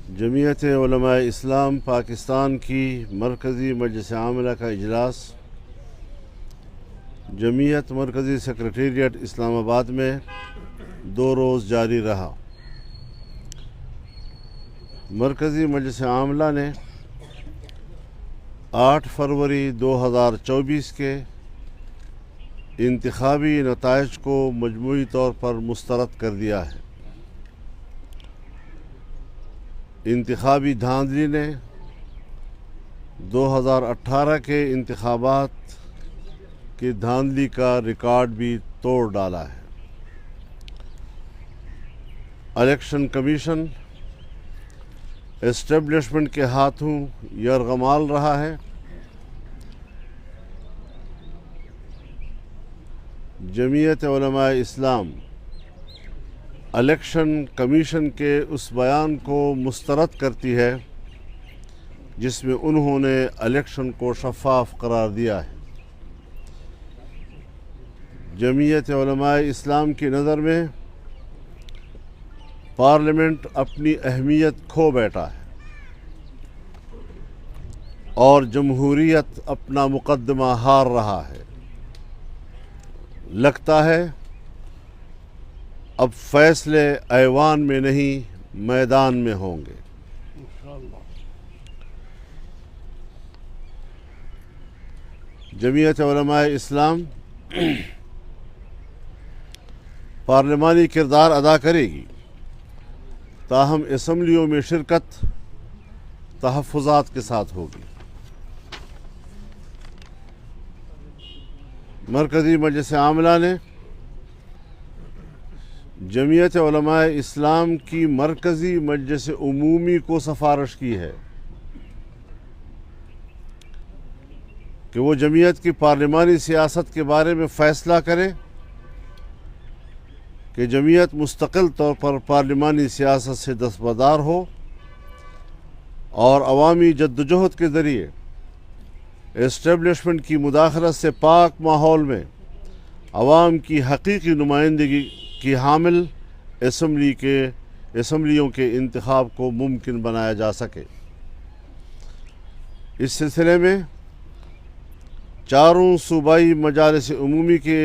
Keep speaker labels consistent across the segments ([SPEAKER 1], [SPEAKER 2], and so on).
[SPEAKER 1] جمعیت علماء اسلام پاکستان کی مرکزی مجلس عاملہ کا اجلاس جمعیت مرکزی سیکریٹریٹ اسلام آباد میں 2 روز جاری رہا۔ مرکزی مجلس عاملہ نے 8 فروری 2024 کے انتخابی نتائج کو مجموعی طور پر مسترد کر دیا ہے۔ انتخابی دھاندلی نے 2018 کے انتخابات کی دھاندلی کا ریکارڈ بھی توڑ ڈالا ہے۔ الیکشن کمیشن اسٹیبلشمنٹ کے ہاتھوں یرغمال رہا ہے۔ جمعیت علماء اسلام الیکشن کمیشن کے اس بیان کو مسترد کرتی ہے جس میں انہوں نے الیکشن کو شفاف قرار دیا ہے۔ جمعیت علماء اسلام کی نظر میں پارلیمنٹ اپنی اہمیت کھو بیٹھا ہے اور جمہوریت اپنا مقدمہ ہار رہا ہے۔ لگتا ہے اب فیصلے ایوان میں نہیں میدان میں ہوں گے۔ جمعیت علماء اسلام پارلیمانی کردار ادا کرے گی، تاہم اسمبلیوں میں شرکت تحفظات کے ساتھ ہوگی۔ مرکزی مجلس عاملہ نے جمعیت علماء اسلام کی مرکزی مجلس عمومی کو سفارش کی ہے کہ وہ جمعیت کی پارلیمانی سیاست کے بارے میں فیصلہ کرے کہ جمعیت مستقل طور پر پارلیمانی سیاست سے دستبردار ہو اور عوامی جدوجہد کے ذریعے اسٹیبلشمنٹ کی مداخلت سے پاک ماحول میں عوام کی حقیقی نمائندگی کی حامل اسمبلیوں کے انتخاب کو ممکن بنایا جا سکے۔ اس سلسلے میں 4 صوبائی مجالس عمومی کے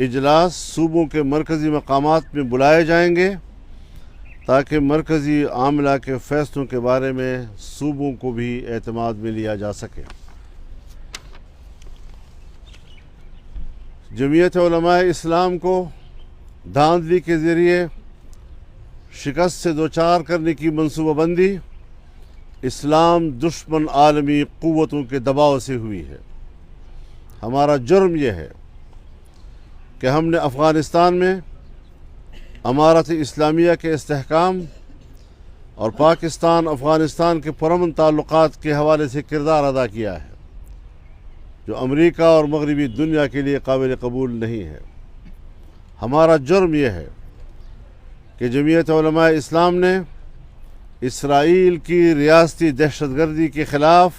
[SPEAKER 1] اجلاس صوبوں کے مرکزی مقامات میں بلائے جائیں گے تاکہ مرکزی عاملہ کے فیصلوں کے بارے میں صوبوں کو بھی اعتماد میں لیا جا سکے۔ جمعیت علماء اسلام کو دھاندلی کے ذریعے شکست سے دوچار کرنے کی منصوبہ بندی اسلام دشمن عالمی قوتوں کے دباؤ سے ہوئی ہے۔ ہمارا جرم یہ ہے کہ ہم نے افغانستان میں امارت اسلامیہ کے استحکام اور پاکستان افغانستان کے پرامن تعلقات کے حوالے سے کردار ادا کیا ہے جو امریکہ اور مغربی دنیا کے لیے قابل قبول نہیں ہے۔ ہمارا جرم یہ ہے کہ جمعیت علماء اسلام نے اسرائیل کی ریاستی دہشت گردی کے خلاف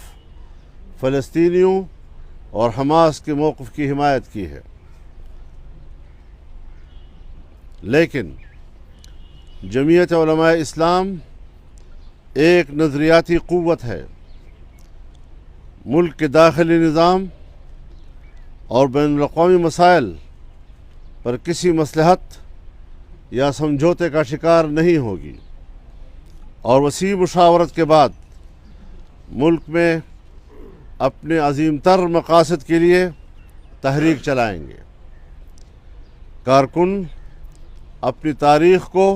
[SPEAKER 1] فلسطینیوں اور حماس کے موقف کی حمایت کی ہے، لیکن جمعیت علماء اسلام ایک نظریاتی قوت ہے۔ ملک کے داخلی نظام اور بین الاقوامی مسائل پر کسی مصلحت یا سمجھوتے کا شکار نہیں ہوگی اور وسیع مشاورت کے بعد ملک میں اپنے عظیم تر مقاصد کے لیے تحریک چلائیں گے۔ کارکن اپنی تاریخ کو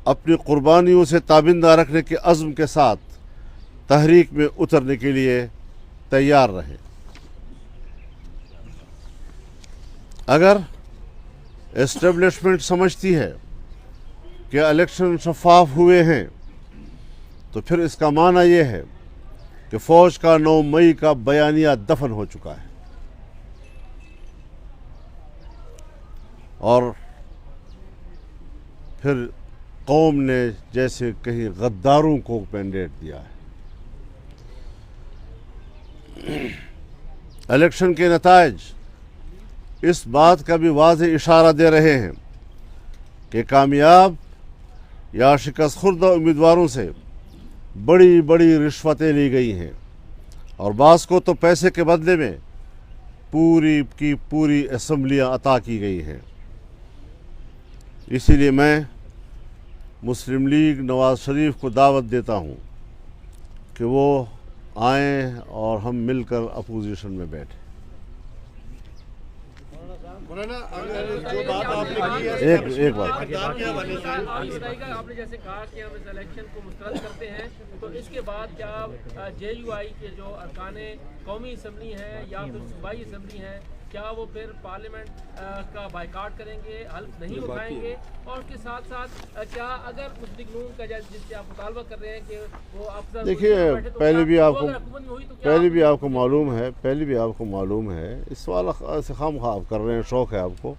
[SPEAKER 1] اپنی قربانیوں سے تابندہ رکھنے کے عزم کے ساتھ تحریک میں اترنے کے لیے تیار رہیں۔ اگر اسٹیبلشمنٹ سمجھتی ہے کہ الیکشن شفاف ہوئے ہیں تو پھر اس کا معنی یہ ہے کہ فوج کا 9 مئی کا بیانیہ دفن ہو چکا ہے اور پھر قوم نے جیسے کہیں غداروں کو مینڈیٹ دیا ہے۔ الیکشن کے نتائج اس بات کا بھی واضح اشارہ دے رہے ہیں کہ کامیاب یا شکست خوردہ امیدواروں سے बड़ी बड़ी रिश्वतें ली गई हैं और बास को तो पैसे के बदले में पूरी की पूरी असम्बलियाँ अता की गई हैं। इसीलिए मैं मुस्लिम लीग नवाज़ शरीफ को दावत देता हूँ कि वो आएँ और हम मिलकर अपोजिशन में बैठें।
[SPEAKER 2] जो बात आपने की है,
[SPEAKER 1] एक बात
[SPEAKER 3] आपने जैसे कहा कि हम इस इलेक्शन को मुस्तरद करते हैं, तो इसके बाद क्या JUI के जो अरकान कौमी असम्बली हैं या फिर सूबाई असम्बली हैं, क्या वो फिर पार्लियामेंट का बाइकाट करेंगे, हल्फ नहीं उठाएंगे? और उसके साथ साथ क्या अगर मुस्लिम नून का जिससे आप मुतालबा कर रहे हैं कि वो अफसर
[SPEAKER 1] देखिए, पहले भी आपको मालूम है इस सवाल से खामखा आप कर रहे हैं, शौक़ है आपको।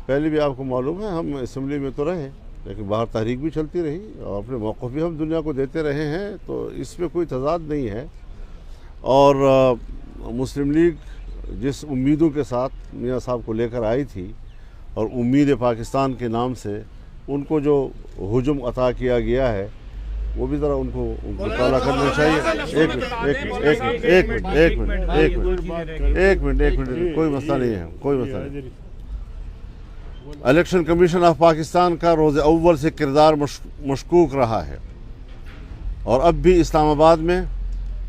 [SPEAKER 1] पहले भी आपको मालूम है हम असम्बली में तो रहे, लेकिन बाहर तहरीक भी चलती रही और अपने मौक़िफ़ भी हम दुनिया को देते रहे हैं, तो इसमें कोई तज़ाद नहीं है। और मुस्लिम लीग जिस उम्मीदों के साथ मियाँ साहब को लेकर आई थी और उम्मीद पाकिस्तान के नाम से उनको जो हुजूम अता किया गया है, वो भी ज़रा उनको मुताला करना चाहिए। एक मिनट, कोई मसला नहीं है, कोई मसला नहीं। इलेक्शन कमीशन ऑफ पाकिस्तान का रोज़ अव्वल से किरदार मशकूक रहा है और अब भी इस्लामाबाद में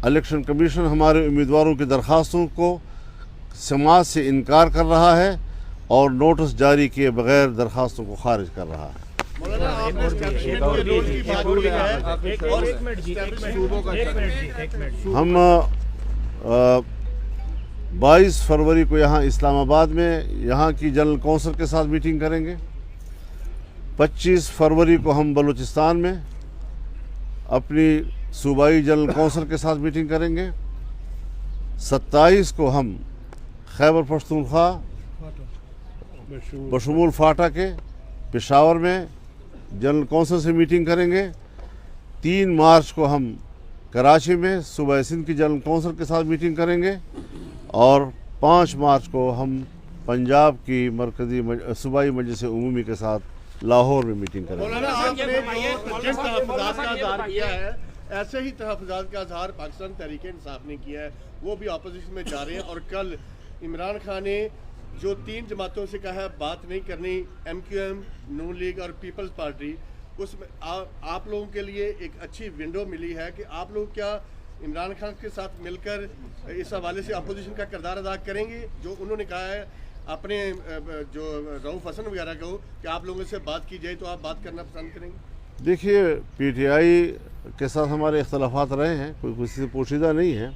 [SPEAKER 1] इलेक्शन कमीशन हमारे उम्मीदवारों की दरख्वास्तों को समाज से इनकार कर रहा है और नोटिस जारी किए बगैर दरख्वास्तों को खारिज कर रहा है। हम 22 फरवरी को यहाँ इस्लामाबाद में यहाँ की जनरल कौंसिल के साथ मीटिंग करेंगे। 25 फरवरी को हम बलूचिस्तान में अपनी सूबाई जनरल कौंसिल के साथ मीटिंग करेंगे। 27 को हम खैबर पख्तूनख्वा बशमूल फाटा के पेशावर में जनरल कौंसिल से मीटिंग करेंगे। 3 मार्च को हम कराची में सूबा सिंध की जनरल कौंसिल के साथ मीटिंग करेंगे और 5 मार्च को हम पंजाब की मरकज़ी सूबाई मजलिस उमूमी के साथ लाहौर में मीटिंग करेंगे।
[SPEAKER 2] जिस तहफ़्फ़ुज़ात का इज़हार किया है, ऐसे ही तहफ़्फ़ुज़ात का इज़हार पाकिस्तान तहरीक इंसाफ ने किया है, वो भी अपोजिशन में जा रहे हैं। और कल इमरान खान ने जो 3 जमातों से कहा है बात नहीं करनी, MQM, नून लीग और पीपल्स पार्टी, उसमें आप लोगों के लिए एक अच्छी विंडो मिली है कि आप लोग क्या इमरान खान के साथ मिलकर इस हवाले से अपोजिशन का किरदार अदा करेंगे? जो उन्होंने कहा है अपने जो रऊफ़ हसन वगैरह को कि आप लोगों से बात की जाए, तो आप बात करना पसंद करेंगे?
[SPEAKER 1] देखिए, PTI के साथ हमारे इख्तलाफात रहे हैं, कोई किसी से पोशीदा नहीं है,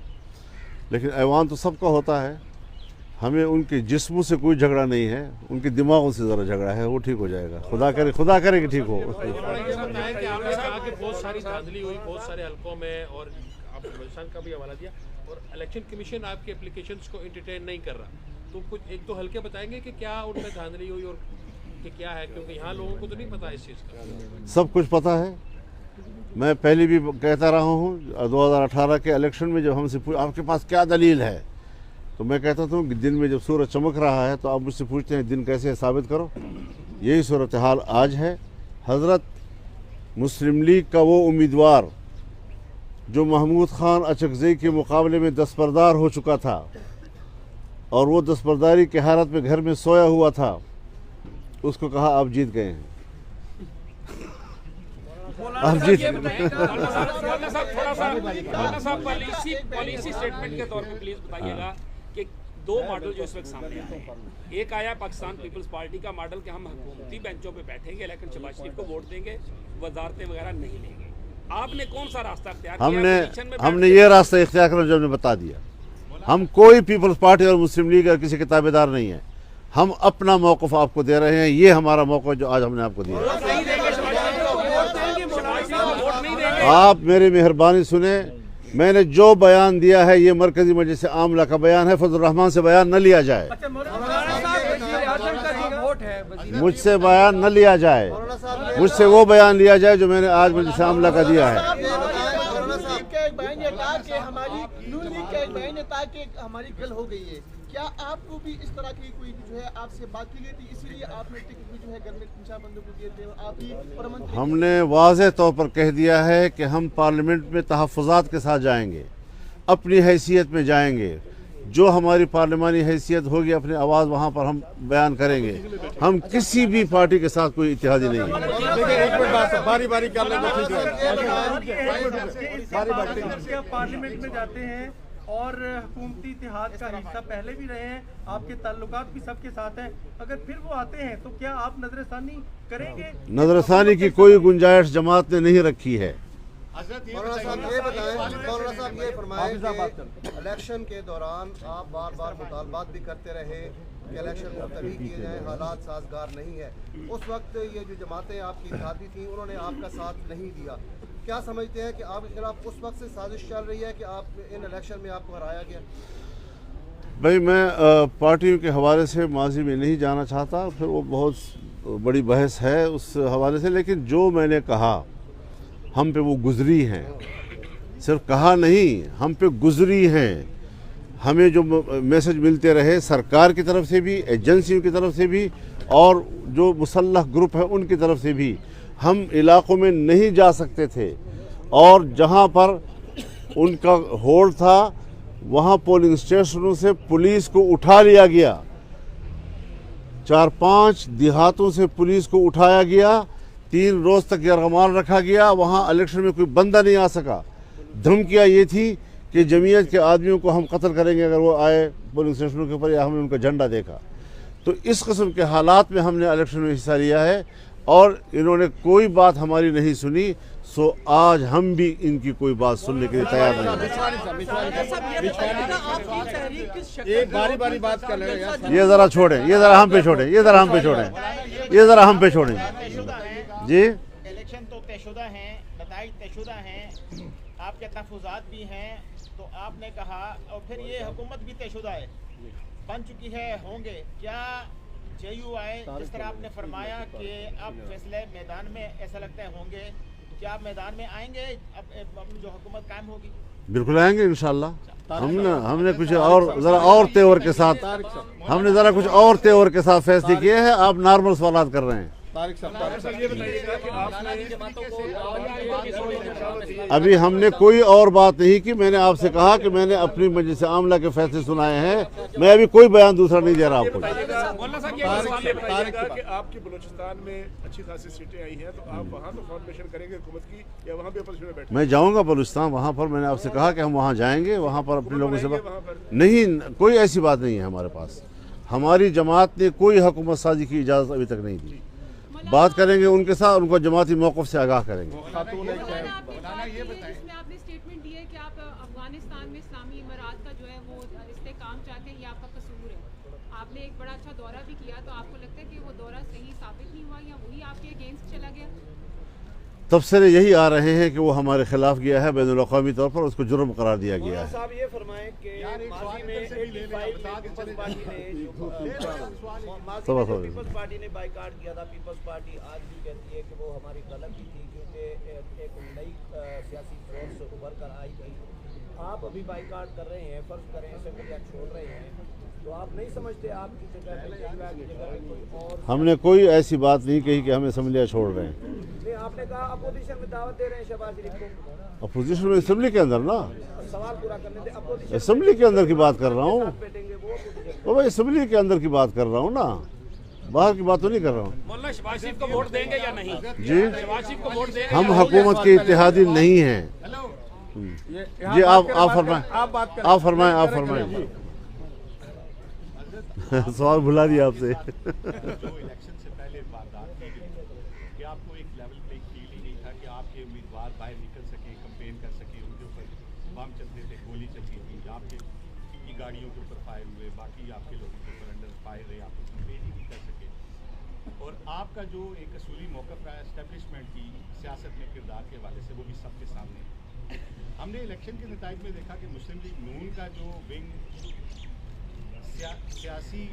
[SPEAKER 1] लेकिन ऐवान तो सबका होता है। हमें उनके जिस्मों से कोई झगड़ा नहीं है, उनके दिमागों से ज़रा झगड़ा है, वो ठीक हो जाएगा। खुदा करे कि ठीक हो।
[SPEAKER 3] बहुत सारी धांधली हुई बहुत सारे हलकों में और आपने बलूचिस्तान का भी हवाला दिया और इलेक्शन कमीशन आपके एप्लीकेशंस को एंटरटेन नहीं कर रहा, तो कुछ 1-2 हलके बताएंगे कि क्या उनमें धांधली हुई और कि क्या है, क्योंकि यहाँ लोगों को तो नहीं पता इस चीज़ का।
[SPEAKER 1] सब कुछ पता है। मैं पहले भी कहता रहा हूँ, 2018 के इलेक्शन में जब हमसे आपके पास क्या दलील है, तो मैं कहता था कि दिन में जब सूरज चमक रहा है तो आप मुझसे पूछते हैं दिन कैसे है, साबित करो। यही सूरत हाल आज है। हज़रत मुस्लिम लीग का वो उम्मीदवार जो महमूद खान अचकज़ई के मुकाबले में दस्तबरदार हो चुका था और वो दस्तबरदारी की हालत में घर में सोया हुआ था, उसको कहा आप जीत गए हैं। आप जीत
[SPEAKER 4] पॉलिसी स्टेटमेंट के तौर पे प्लीज बताइएगा कि 2 मॉडल जो इस वक्त सामने आए हैं। एक आया पाकिस्तान पीपल्स पार्टी का मॉडल कि हम हुकूमती बेंचों पे बैठेंगे लेकिन शहबाज शरीफ को वोट देंगे, वजारतें वगैरह नहीं लेंगे। आपने कौन सा रास्ता इख्तियार किया?
[SPEAKER 1] हमने ये रास्ता इख्तियार करना जो हमने बता दिया। हम कोई पीपल्स पार्टी और मुस्लिम लीग और किसी के ताबेदार नहीं है। हम अपना मौक़िफ़ आपको दे रहे हैं, ये हमारा मौक़िफ़ जो आज हमने आपको दिया। आप मेरी मेहरबानी सुने, मैंने जो बयान दिया है ये मरकज़ी मजलिस आमला का बयान है, फजल रहमान से बयान न लिया जाए। मुझसे बयान न लिया जाए, मुझसे वो बयान लिया जाए जो मैंने आज मजलिस आमला का दिया है।
[SPEAKER 5] کہا کہ ہماری گل ہو گئی ہے، کیا آپ کو بھی اس طرح کی کوئی جو ہے آپ سے بات کی گئی تھی، اسی لیے آپ نے ٹکٹ بھی جو ہے گھر میں 3-4 بندوں کو دیے تھے اور آپ بھی پرمنتری؟
[SPEAKER 1] ہم نے واضح طور پر کہہ دیا ہے کہ ہم پارلیمنٹ میں تحفظات کے ساتھ جائیں گے، اپنی حیثیت میں جائیں گے، جو ہماری پارلیمانی حیثیت ہوگی اپنی آواز وہاں پر ہم بیان کریں گے. ہم کسی بھی پارٹی کے ساتھ کوئی اتحادی نہیں ہے.
[SPEAKER 2] باری باری کر لیں
[SPEAKER 6] پارلیمنٹ میں جاتے ہیں اور حکومتی اتحاد کا حصہ پہلے بھی رہے ہیں، آپ کے تعلقات بھی سب کے ساتھ ہیں، اگر پھر وہ آتے ہیں تو کیا آپ نظر ثانی کریں گے؟
[SPEAKER 1] نظر ثانی کی کوئی گنجائش جماعت نے نہیں رکھی ہے.
[SPEAKER 7] مولانا صاحب یہ بتائیں، مولانا صاحب یہ فرمائیں کہ الیکشن کے دوران آپ بار بار مطالبات بھی کرتے رہے کہ الیکشن ملتوی کیے جائیں، حالات سازگار نہیں ہے. اس وقت یہ جو جماعتیں آپ کی اتحادی تھیں انہوں نے آپ کا ساتھ نہیں دیا. کیا سمجھتے ہیں کہ آپ کے خلاف اس وقت سے سازش چل رہی ہے کہ آپ ان الیکشن میں آپ کو ہرایا گیا؟
[SPEAKER 1] بھائی میں پارٹیوں کے حوالے سے ماضی میں نہیں جانا چاہتا، پھر وہ بہت بڑی بحث ہے اس حوالے سے، لیکن جو میں نے کہا ہم پہ وہ گزری ہیں، صرف کہا نہیں ہم پہ گزری ہیں. ہمیں جو میسج ملتے رہے سرکار کی طرف سے بھی، ایجنسیوں کی طرف سے بھی، اور جو مسلح گروپ ہے ان کی طرف سے بھی، ہم علاقوں میں نہیں جا سکتے تھے، اور جہاں پر ان کا ہولڈ تھا وہاں پولنگ اسٹیشنوں سے پولیس کو اٹھا لیا گیا. 4-5 دیہاتوں سے پولیس کو اٹھایا گیا، 3 روز تک یرغمال رکھا گیا. وہاں الیکشن میں کوئی بندہ نہیں آ سکا. دھمکیاں یہ تھی کہ جمعیت کے آدمیوں کو ہم قتل کریں گے اگر وہ آئے پولنگ اسٹیشنوں کے اوپر یا ہم نے ان کا جھنڈا دیکھا. تو اس قسم کے حالات میں ہم نے الیکشن میں حصہ لیا ہے اور انہوں نے کوئی بات ہماری نہیں سنی. سو آج ہم بھی ان کی کوئی بات سننے کے لیے تیار نہیں ہیں.
[SPEAKER 2] باری باری بات کر لیں.
[SPEAKER 1] یہ ذرا چھوڑیں، یہ ذرا ہم پہ چھوڑیں، یہ ذرا ہم پہ چھوڑیں، یہ ذرا ہم پہ چھوڑیں. جی
[SPEAKER 8] الیکشن تو طے شدہ ہیں، نتائج طے شدہ ہیں، آپ کے تحفظات بھی ہیں، تو آپ نے کہا اور پھر یہ حکومت بھی طے شدہ ہے، بن چکی ہے، ہوں گے. کیا جے یو آئی جس طرح آپ نے فرمایا کہ اب فیصلے میدان میں ایسا لگتا ہے ہوں گے، کیا آپ میدان میں آئیں گے اب جو حکومت قائم ہوگی؟
[SPEAKER 1] بالکل آئیں گے انشاءاللہ. ہم نے کچھ اور ذرا اور تیور کے ساتھ ہم نے ذرا کچھ اور تیور کے ساتھ فیصلے کیے ہیں. آپ نارمل سوالات کر رہے ہیں. ابھی ہم نے کوئی اور بات نہیں کی. میں نے آپ سے کہا کہ میں نے اپنی مجلس عاملہ کے فیصلے سنائے ہیں. میں ابھی کوئی بیان دوسرا نہیں دے رہا آپ کو.
[SPEAKER 2] آپ کی بلوچستان میں اچھی خاصی سیٹیں آئی ہیں، تو آپ وہاں تو فارمیشن کریں گے حکومت کی یا وہاں بھی اپوزیشن میں بیٹھیں؟
[SPEAKER 1] میں جاؤں گا بلوچستان. وہاں پر میں نے آپ سے کہا کہ ہم وہاں جائیں گے، وہاں پر اپنے لوگوں سے نہیں، کوئی ایسی بات نہیں ہے ہمارے پاس. ہماری جماعت نے کوئی حکومت سازی کی اجازت ابھی تک نہیں دی. بات کریں گے ان کے ساتھ، ان کو جماعتی موقف سے آگاہ کریں گے.
[SPEAKER 9] آپ نے اسٹیٹمنٹ دی ہے کہ آپ افغانستان میں اسلامی امارات کا جو ہے وہ استحکام چاہتے ہیں، یہ آپ کا قصور ہے. آپ نے ایک بڑا اچھا دورہ بھی کیا، تو آپ کو لگتا ہے کہ وہ دورہ صحیح ثابت نہیں ہوا یا وہی آپ کے اگینسٹ چلا گیا؟
[SPEAKER 1] تبصرے یہی آ رہے ہیں کہ وہ ہمارے خلاف گیا ہے، بین الاقوامی طور پر اس کو جرم قرار دیا گیا ہے.
[SPEAKER 8] صاحب یہ فرمائیں کہ ماضی میں پیپلز پارٹی نے بائیکاٹ کیا تھا. پیپلز پارٹی آج بھی کہتی ہے کہ وہ ہماری غلطی تھی کیونکہ ایک نئی سیاسی فورس ابھر کر آئی تھی. آپ ابھی بائیکاٹ کر رہے ہیں، فرض کریں اسمبلیاں چھوڑ رہے ہیں، تو آپ نہیں سمجھتے آپ کی جگہ کوئی اور؟
[SPEAKER 1] ہم نے کوئی ایسی بات نہیں کہی کہ ہم اسمبلیاں چھوڑ رہے ہیں.
[SPEAKER 8] آپ نے کہا اپوزیشن میں دعوت دے رہے ہیں شہباز شریف کو.
[SPEAKER 1] اپوزیشن میں اسمبلی کے اندر نا،
[SPEAKER 8] سوال پورا کرنے دیں. اپوزیشن
[SPEAKER 1] اسمبلی کے اندر کی بات کر رہا ہوں.
[SPEAKER 8] بیٹھیں گے وہ
[SPEAKER 1] تو میں اسمبلی کے اندر کی بات کر رہا ہوں نا، باہر کی بات تو نہیں کر رہا ہوں.
[SPEAKER 4] مولانا شہباز شریف کو ووٹ دیں گے یا نہیں؟
[SPEAKER 1] جی
[SPEAKER 4] شہباز شریف کو ووٹ دیں گے؟
[SPEAKER 1] ہم حکومت کے اتحادی نہیں ہیں. جی آپ فرمائیں. جی سوال بھلا دیا آپ سے.
[SPEAKER 10] الیکشن سے پہلے واردات کی گئی کہ آپ کو ایک لیول پہ فیل ہی نہیں تھا کہ آپ کے امیدوار باہر نکل سکیں، کمپین کر سکیں. ان کے اوپر بم چلتے تھے، گولی چلتی تھی، آپ کی گاڑیوں کے اوپر فائر ہوئے، باقی آپ کے لوگوں کے اوپر انڈر فائر رہے، آپ کمپین ہی نہیں کر سکے. اور آپ کا جو ایک اصولی موقف رہا اسٹیبلشمنٹ کی سیاست میں کردار کے حوالے سے، وہ بھی سب کے سامنے. ہم نے الیکشن کے نتائج میں دیکھا کہ مسلم لیگ نون کا جو ونگ سیاسی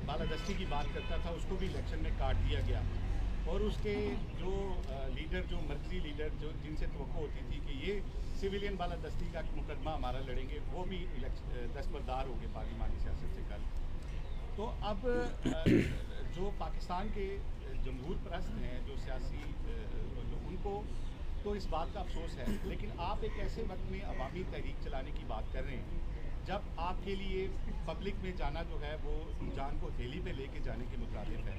[SPEAKER 10] بالادستی کی بات کرتا تھا، اس کو بھی الیکشن میں کاٹ دیا گیا. और उसके जो लीडर, जो मर्कजी लीडर, जो जिनसे तवक्को होती थी कि ये सिविलियन बालादस्ती का मुकदमा हमारा लड़ेंगे, वो भी दस्तबरदार हो गए पार्लिमानी सियासत से कल। तो अब जो पाकिस्तान के जमहूर परस्त हैं, जो सियासी उनको तो इस बात का अफसोस है, लेकिन आप एक ऐसे वक्त में अवामी तहरीक चलाने की बात कर रहे हैं जब आपके लिए पब्लिक में जाना जो है वो जान को हथेली पे लेके जाने के मुताबिक है,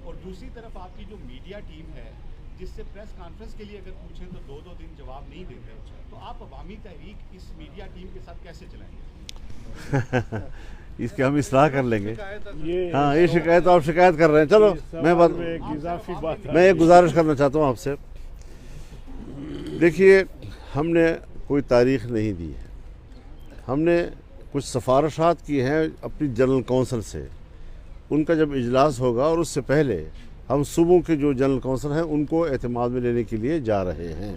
[SPEAKER 10] और दूसरी तरफ आपकी जो मीडिया टीम है जिससे प्रेस कॉन्फ्रेंस के लिए अगर पूछें तो 2-2 दिन जवाब नहीं देते, तो आप अवामी तहरीक इस मीडिया टीम के साथ कैसे चलाएंगे?
[SPEAKER 1] इसके हम इस्लाह कर लेंगे। हाँ, ये शिकायत आप शिकायत कर रहे हैं। चलो मैं एक गुजारिश करना चाहता हूँ आपसे। देखिए, हमने कोई तारीख नहीं दी है, हमने कुछ सिफारिशात की हैं अपनी जनरल कौंसिल से। उनका जब इजलास होगा और उससे पहले हम सूबों के जो जनरल कौंसिल हैं उनको एतमाद में लेने के लिए जा रहे हैं।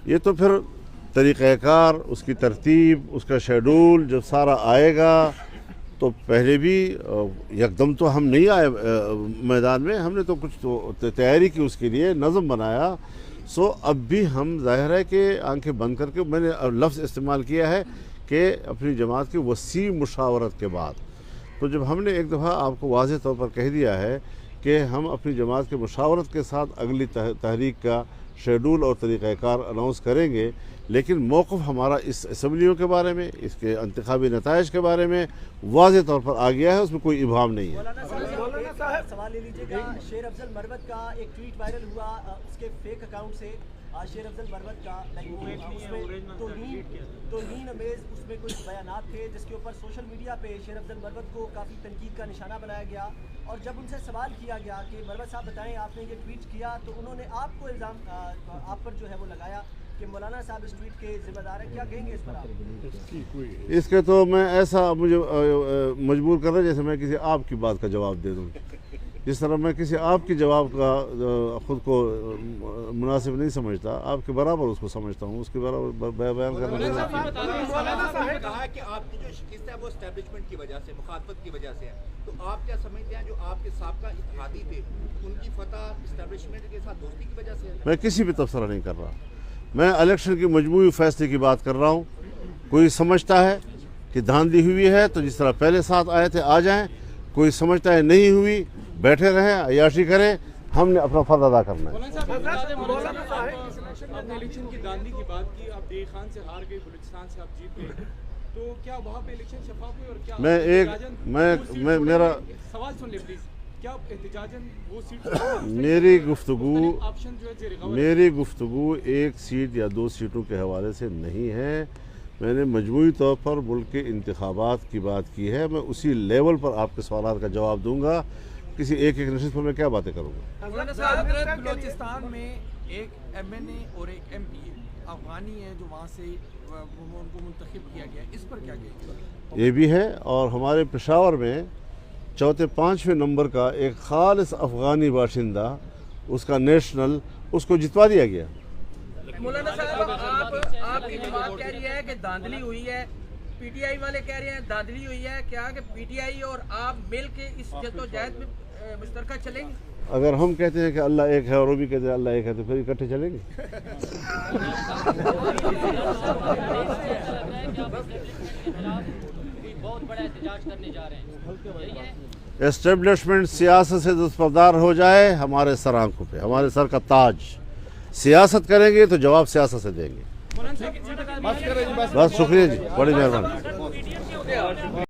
[SPEAKER 1] ये तो फिर तरीक़ाकार, उसकी तरतीब, उसका शेड्यूल जब सारा आएगा तो पहले भी यकदम तो हम नहीं आए मैदान में, हमने तो कुछ तो तैयारी की, उसके लिए नज़म बनाया। सो अब भी हम ज़ाहिर है कि आंखें बंद करके, मैंने लफ्ज़ इस्तेमाल किया है कि अपनी जमात की वसी मुशावरत के बाद, तो जब हमने एक दफ़ा आपको वाज़ेह तौर पर कह दिया है कि हम अपनी जमात के मुशावरत के साथ अगली तहरीक का शेड्यूल और तरीक़ाकार अनाउंस करेंगे, लेकिन मौक़िफ़ हमारा इस असम्बलियों के बारे में, इसके इंतखाबी नताइज के बारे में वाज़ेह तौर पर आ गया है, उसमें कोई इबाम नहीं है।
[SPEAKER 11] सवाल ले लीजिएगा। शेर अफजल मरवत का एक ट्वीट वायरल हुआ उसके फेक अकाउंट से। शेर अफजल मरवत का तौहीन अमेज़ उसमें कुछ बयानात थे जिसके ऊपर सोशल मीडिया पे शेर अफजल मरवत को काफ़ी तनकीद का निशाना बनाया गया, और जब उनसे सवाल किया गया कि मरवत साहब बताएं आपने ये ट्वीट किया, तो उन्होंने आपको इल्ज़ाम आप पर जो है वो लगाया कि मौलाना साहब इस ट्वीट के जिम्मेदार हैं। क्या कहेंगे इस पर आप?
[SPEAKER 1] इसके तो मैं ऐसा मुझे मजबूर कर रहा है जैसे मैं किसी आपकी बात का जवाब दे दूँ। जिस तरह मैं किसी आपके जवाब का ख़ुद को मुनासिब नहीं समझता, आपके बराबर उसको समझता हूँ, उसके बराबर बयान करना।
[SPEAKER 12] कहा कि आपकी जो शिकस्त है वो एस्टेब्लिशमेंट की वजह से, मुखालफत की वजह से है, तो आप क्या समझते हैं जो आपके साबका इत्तेहादी थे उनकी फतह एस्टेब्लिशमेंट के साथ दोस्ती की वजह से है?
[SPEAKER 1] मैं किसी भी तबसरा नहीं कर रहा, मैं इलेक्शन की मजमूई फैसले की बात कर रहा हूँ। कोई समझता है कि धांधली हुई है तो जिस तरह पहले साथ आए थे आ जाएं, कोई समझता है नहीं हुई, बैठे रहें, अय्याशी करें, हमने अपना फर्ज अदा करना है।
[SPEAKER 13] आपने इलेक्शन की धांधली की बात की, आप देख खान से हार गए, बलूचिस्तान से आप जीत गए, तो क्या वहाँ पे इलेक्शन शफाफ हुई? और क्या
[SPEAKER 1] मेरा
[SPEAKER 13] सवाल सुन ले प्लीज, क्या एहतिजाजन वो सीट
[SPEAKER 1] मेरी गुफ्तगू एक सीट या 2 सीटों के हवाले से नहीं है। मैंने मजमूई तौर पर मुल्क के इंतखाबात की बात की है। मैं उसी लेवल पर आपके सवाल का जवाब दूंगा। किसी एक नशिस्त पर मैं क्या बातें करूँगा?
[SPEAKER 13] बलूचिस्तान में एक MNA और एक MP अफगानी है जो वहाँ से उनको मुंतखब किया गया, इस पर क्या कहेंगे?
[SPEAKER 1] ये भी है, और हमारे पेशावर में 4-5वें नंबर का एक खालिस अफगानी बाशिंदा, उसका नेशनल, उसको जितवा दिया गया।
[SPEAKER 3] मौलाना साहब, आपकी जमात कह रही है कि धांधली हुई है, PTI वाले कह रहे हैं धांधली हुई है, क्या कि PTI और आप मिल के इस जद्दोजहद में मुश्तरका चलेंगे?
[SPEAKER 1] अगर हम कहते हैं कि अल्लाह एक है और वो भी कहते हैं अल्लाह एक है, तो फिर इकट्ठे चलेंगे।
[SPEAKER 3] बहुत बड़ा एहतजाज करने जा रहे हैं।
[SPEAKER 1] एस्टेब्लिशमेंट सियासत से दस्तबरदार हो जाए, हमारे सर आंखों पे, हमारे सर का ताज। सियासत करेंगे तो जवाब सियासत से देंगे। बस शुक्रिया जी, बड़ी मेहरबानी।